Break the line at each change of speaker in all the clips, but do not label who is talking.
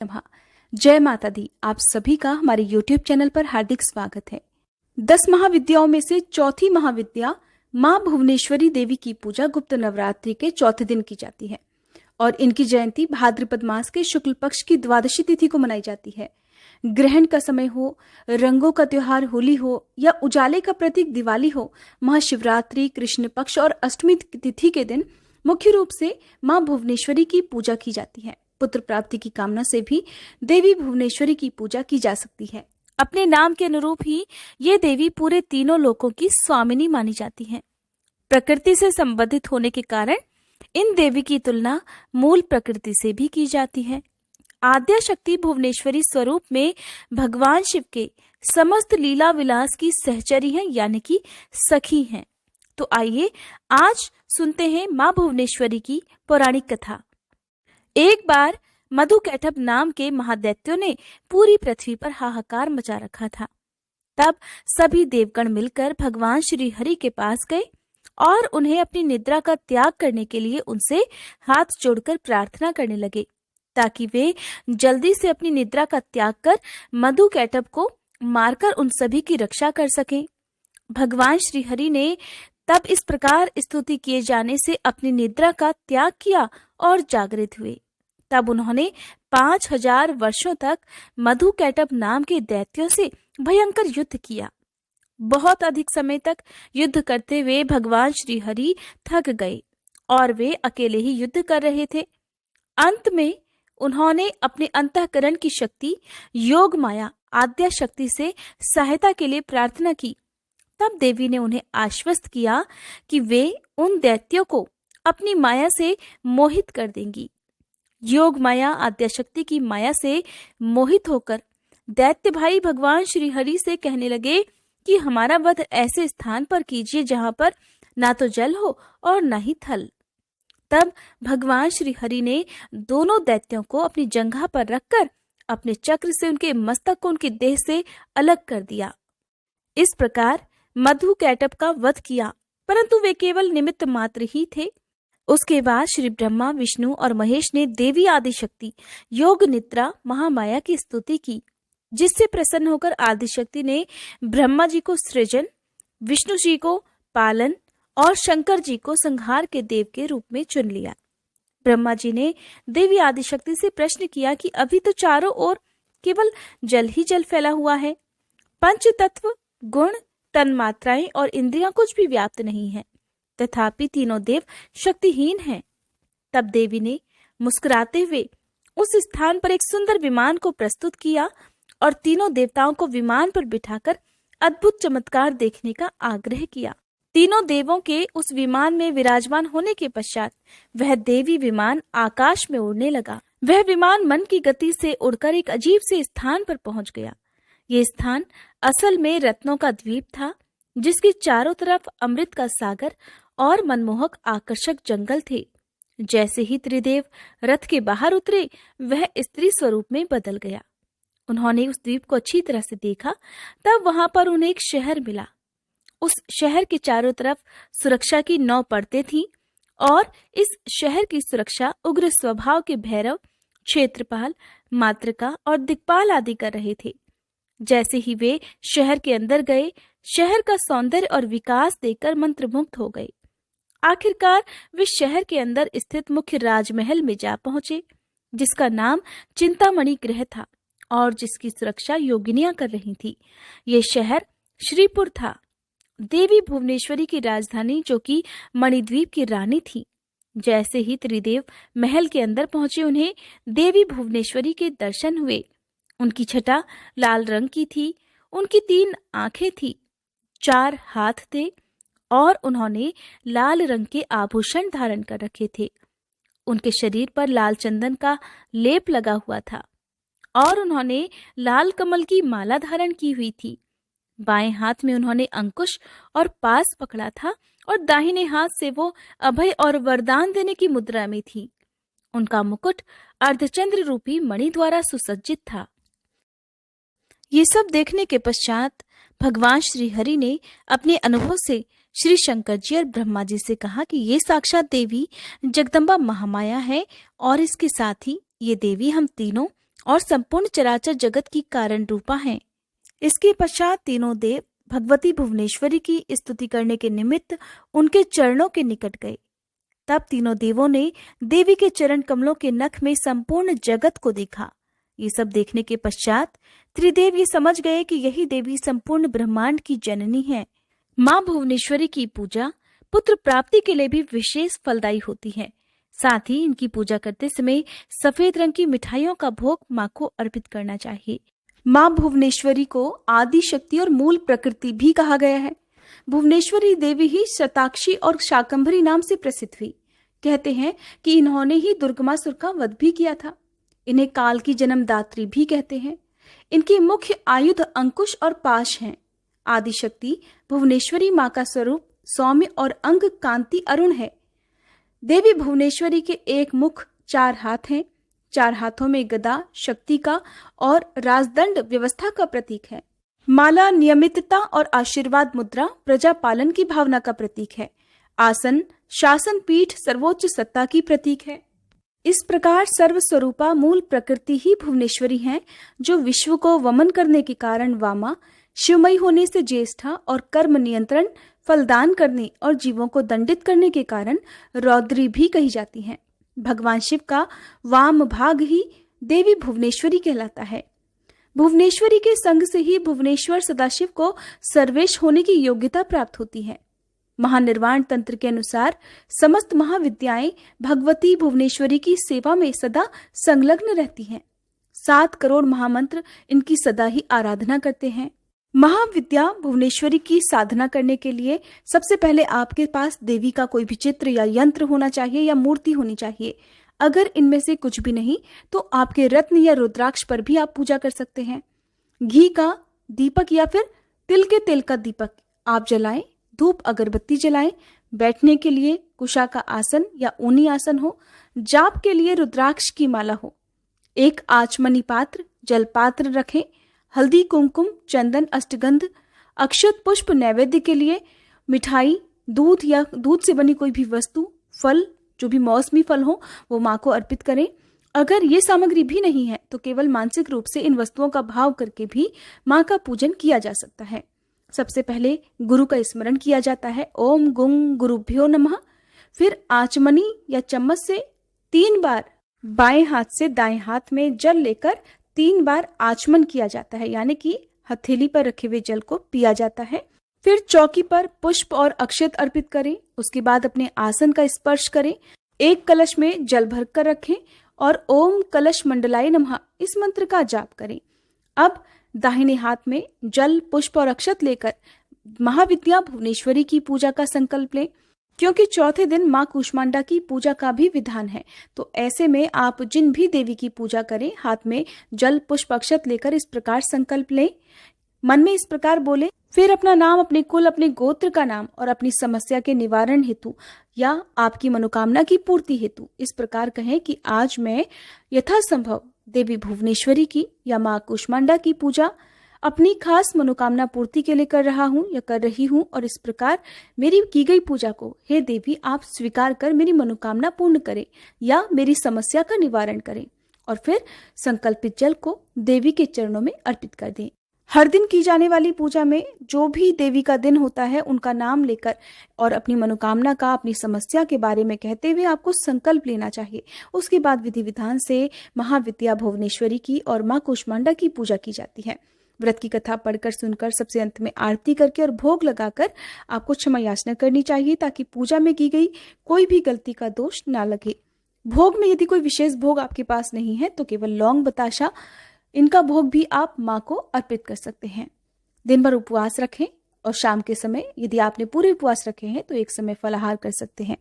नमः। जय माता दी। आप सभी का हमारे YouTube चैनल पर हार्दिक स्वागत है। 10 महाविद्याओं में से चौथी महाविद्या मां भुवनेश्वरी देवी की पूजा गुप्त नवरात्रि के चौथे दिन की जाती है और इनकी जयंती भाद्रपद मास के शुक्ल पक्ष की द्वादशी तिथि को मनाई जाती है। ग्रहण का समय हो, रंगों का त्योहार होली हो या उजाले का प्रतीक दिवाली हो, महाशिवरात्रि, कृष्ण पक्ष और अष्टमी तिथि के दिन मुख्य रूप से मां भुवनेश्वरी की पूजा की जाती है। पुत्र प्राप्ति की कामना से भी देवी भुवनेश्वरी की पूजा की जा सकती है। अपने नाम के अनुरूप ही ये देवी पूरे तीनों लोकों की स्वामिनी मानी जाती हैं। प्रकृति से संबंधित होने के कारण इन देवी की तुलना मूल प्रकृति से भी की जाती है। आद्या शक्ति भुवनेश्वरी स्वरूप में भगवान शिव के समस्त लीला विलास की सहचरी हैं, यानी कि सखी हैं। तो आइए आज सुनते हैं मां भुवनेश्वरी की पौराणिक कथा। एक बार मधुकैटभ नाम के महादैत्यों ने पूरी पृथ्वी पर हाहाकार मचा रखा था। तब सभी देवगण मिलकर भगवान श्री हरि के पास गए और उन्हें अपनी निद्रा का त्याग करने के लिए उनसे हाथ जोड़कर प्रार्थना करने लगे ताकि वे जल्दी से अपनी निद्रा का त्याग कर मधुकैटभ को मारकर उन सभी की रक्षा कर सकें। भगवान श्री हरि ने तब इस प्रकार स्तुति किए जाने से अपनी निद्रा का त्याग किया और जागृत हुए। तब उन्होंने 5000 वर्षों तक मधुकैटभ नाम के दैत्यों से भयंकर युद्ध किया। बहुत अधिक समय तक युद्ध करते हुए भगवान श्री हरि थक गए और वे अकेले ही युद्ध कर रहे थे। अंत में उन्होंने अपने अंतःकरण की शक्ति योग माया आद्या शक्ति से सहायता के लिए प्रार्थना की। तब देवी ने उन्हें आश्वस्त किया कि वे उन दैत्यों को अपनी माया से मोहित कर देंगी। योग माया आद्या शक्ति की माया से मोहित होकर दैत्य भाई भगवान श्री हरि से कहने लगे कि हमारा वध ऐसे स्थान पर कीजिए जहां पर ना तो जल हो और ना ही थल। तब भगवान श्री हरि ने दोनों दैत्यों को अपनी जंघा पर रखकर अपने चक्र से उनके मस्तक को उनके देह से अलग कर दिया। इस प्रकार मधुकैटभ का वध किया, परंतु वे केवल निमित्त मात्र ही थे। उसके बाद श्री ब्रह्मा, विष्णु और महेश ने देवी आदिशक्ति योग निद्रा महामाया की स्तुति की, जिससे प्रसन्न होकर आदिशक्ति ने ब्रह्मा जी को सृजन, विष्णु जी को पालन और शंकर जी को संहार के देव के रूप में चुन लिया। ब्रह्मा जी ने देवी आदिशक्ति से प्रश्न किया कि अभी तो चारों ओर केवल जल ही जल फैला हुआ है, पंच तत्व, गुण, तन्मात्राएं और इंद्रियां कुछ भी व्याप्त नहीं है, तथापि तीनों देव शक्तिहीन हैं। तब देवी ने मुस्कुराते हुए उस स्थान पर एक सुंदर विमान को प्रस्तुत किया और तीनों देवताओं को विमान पर बिठाकर अद्भुत चमत्कार देखने का आग्रह किया। तीनों देवों के उस विमान में विराजमान होने के पश्चात वह देवी विमान आकाश में उड़ने लगा। वह विमान मन की गति से उड़कर एक अजीब से स्थान पर पहुंच गया। ये स्थान असल में रत्नों का द्वीप था, जिसके चारों तरफ अमृत का सागर और मनमोहक आकर्षक जंगल थे। जैसे ही त्रिदेव रथ के बाहर उतरे, वह स्त्री स्वरूप में बदल गया। उन्होंने उस द्वीप को अच्छी तरह से देखा। तब वहां पर उन्हें एक शहर मिला। उस शहर के चारों तरफ सुरक्षा की 9 परतें थीं और इस शहर की सुरक्षा उग्र स्वभाव के भैरव, क्षेत्रपाल, मातृका और दिक्पाल आदि कर रहे थे। जैसे ही वे शहर के अंदर गए, शहर का सौंदर्य और विकास देखकर मंत्रमुग्ध हो गए। आखिरकार वे शहर के अंदर स्थित मुख्य राजमहल में जा पहुंचे, जिसका नाम चिंतामणि गृह था और जिसकी सुरक्षा योगिनियां कर रही थी। ये शहर श्रीपुर था, देवी भुवनेश्वरी की राजधानी, जो कि मणिद्वीप की रानी थी। जैसे ही त्रिदेव महल के अंदर पहुंचे, उन्हें देवी भुवनेश्वरी के दर्शन हुए। उनकी छटा लाल रंग की थी, उनकी 3 आंखें थी, 4 हाथ थे और उन्होंने लाल रंग के आभूषण धारण कर रखे थे। उनके शरीर पर लाल चंदन का लेप लगा हुआ था और उन्होंने लाल कमल की माला धारण की हुई थी। बाएं हाथ में उन्होंने अंकुश और पास पकड़ा था और दाहिने हाथ से वो अभय और वरदान देने की मुद्रा में थी। उनका मुकुट अर्धचंद्र रूपी मणि द्वारा सुसज्जित था। ये सब देखने के पश्चात भगवान श्री हरि ने अपने अनुभव से श्री शंकर जी और ब्रह्मा जी से कहा कि ये साक्षात देवी जगदम्बा महामाया है और इसके साथ ही ये देवी हम तीनों और संपूर्ण चराचर जगत की कारण रूपा हैं। इसके पश्चात तीनों देव भगवती भुवनेश्वरी की स्तुति करने के निमित्त उनके चरणों के निकट गए। तब तीनों देवों ने देवी के चरण कमलों के नख में संपूर्ण जगत को देखा। ये सब देखने के पश्चात त्रिदेव ये समझ गए कि यही देवी संपूर्ण ब्रह्मांड की जननी है। माँ भुवनेश्वरी की पूजा पुत्र प्राप्ति के लिए भी विशेष फलदायी होती है। साथ ही इनकी पूजा करते समय सफेद रंग की मिठाइयों का भोग माँ को अर्पित करना चाहिए। माँ भुवनेश्वरी को आदि शक्ति और मूल प्रकृति भी कहा गया है। भुवनेश्वरी देवी ही शताक्षी और शाकंभरी नाम से प्रसिद्ध हुई। कहते हैं कि इन्होंने ही दुर्गमासुर का वध भी किया था। इन्हें काल की जन्मदात्री भी कहते हैं। इनके मुख्य आयुध अंकुश और पाश हैं। आदिशक्ति भुवनेश्वरी माँ का स्वरूप सौम्य और अंग कांति अरुण है। देवी भुवनेश्वरी के एक मुख 4 हाथ हैं। 4 हाथों में गदा शक्ति का और राजदंड व्यवस्था का प्रतीक है। माला नियमितता और आशीर्वाद मुद्रा प्रजा पालन की भावना का प्रतीक है। आसन शासन पीठ सर्वोच्च सत्ता की प्रतीक है। इस प्रकार सर्वस्वरूपा मूल प्रकृति ही भुवनेश्वरी है, जो विश्व को वमन करने के कारण वामा, शिवमयी होने से ज्येष्ठा और कर्म नियंत्रण फलदान करने और जीवों को दंडित करने के कारण रौद्री भी कही जाती हैं। भगवान शिव का वाम भाग ही देवी भुवनेश्वरी कहलाता है। भुवनेश्वरी के संग से ही भुवनेश्वर सदाशिव को सर्वेश होने की योग्यता प्राप्त होती है। महानिर्वाण तंत्र के अनुसार समस्त महाविद्याएं भगवती भुवनेश्वरी की सेवा में सदा संलग्न रहती हैं। 7 करोड़ महामंत्र इनकी सदा ही आराधना करते हैं। महाविद्या भुवनेश्वरी की साधना करने के लिए सबसे पहले आपके पास देवी का कोई भी चित्र या यंत्र होना चाहिए या मूर्ति होनी चाहिए। अगर इनमें से कुछ भी नहीं तो आपके रत्न या रुद्राक्ष पर भी आप पूजा कर सकते हैं। घी का दीपक या फिर तिल के तेल का दीपक आप जलाएं। धूप अगरबत्ती जलाएं। बैठने के लिए कुशा का आसन या ऊनी आसन हो। जाप के लिए रुद्राक्ष की माला हो। एक आचमनी पात्र जल पात्र रखें। हल्दी कुमकुम चंदन अष्टगंध अक्षत पुष्प नैवेद्य के लिए मिठाई दूध या दूध से बनी कोई भी वस्तु फल जो भी मौसमी फल हो वो माँ को अर्पित करें। अगर ये सामग्री भी नहीं है तो केवल मानसिक रूप से इन वस्तुओं का भाव करके भी माँ का पूजन किया जा सकता है। सबसे पहले गुरु का स्मरण किया जाता है। ओम गुं गुरुभ्यो नमः। फिर आचमनी या चम्मच से 3 बार बाएं हाथ से दाएं हाथ में जल लेकर 3 बार आचमन किया जाता है, यानी कि हथेली पर रखे हुए जल को पिया जाता है। फिर चौकी पर पुष्प और अक्षत अर्पित करें। उसके बाद अपने आसन का स्पर्श करें। एक कलश में जल भरकर रखें और ओम कलश मंडलाय नमः इस मंत्र का जाप करें। अब दाहिने हाथ में जल पुष्प और अक्षत लेकर महाविद्या भुवनेश्वरी की पूजा का संकल्प लें। क्योंकि चौथे दिन माँ कूष्मांडा की पूजा का भी विधान है, तो ऐसे में आप जिन भी देवी की पूजा करें हाथ में जल पुष्प अक्षत लेकर इस प्रकार संकल्प लें। मन में इस प्रकार बोले, फिर अपना नाम, अपने कुल, अपने गोत्र का नाम और अपनी समस्या के निवारण हेतु या आपकी मनोकामना की पूर्ति हेतु इस प्रकार कहें कि आज मैं यथासंभव देवी भुवनेश्वरी की या माँ कूष्मांडा की पूजा अपनी खास मनोकामना पूर्ति के लिए कर रहा हूँ या कर रही हूँ, और इस प्रकार मेरी की गई पूजा को हे देवी आप स्वीकार कर मेरी मनोकामना पूर्ण करें या मेरी समस्या का निवारण करें, और फिर संकल्पित जल को देवी के चरणों में अर्पित कर दें। हर दिन की जाने वाली पूजा में जो भी देवी का दिन होता है उनका नाम लेकर और अपनी मनोकामना का, अपनी समस्या के बारे में कहते हुए आपको संकल्प लेना चाहिए। उसके बाद विधि विधान से महाविद्या भुवनेश्वरी की और माँ कूष्मांडा की पूजा की जाती है। व्रत की कथा पढ़कर सुनकर सबसे अंत में आरती करके और भोग लगाकर आपको क्षमा याचना करनी चाहिए, ताकि पूजा में की गई कोई भी गलती का दोष ना लगे। भोग में यदि कोई विशेष भोग आपके पास नहीं है तो केवल लौंग बताशा इनका भोग भी आप माँ को अर्पित कर सकते हैं। दिन भर उपवास रखें और शाम के समय यदि आपने पूरे उपवास रखे हैं तो एक समय फलाहार कर सकते हैं।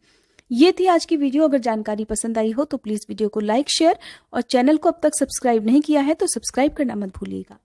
ये थी आज की वीडियो। अगर जानकारी पसंद आई हो तो प्लीज वीडियो को लाइक शेयर और चैनल को अब तक सब्सक्राइब नहीं किया है तो सब्सक्राइब करना मत भूलिएगा।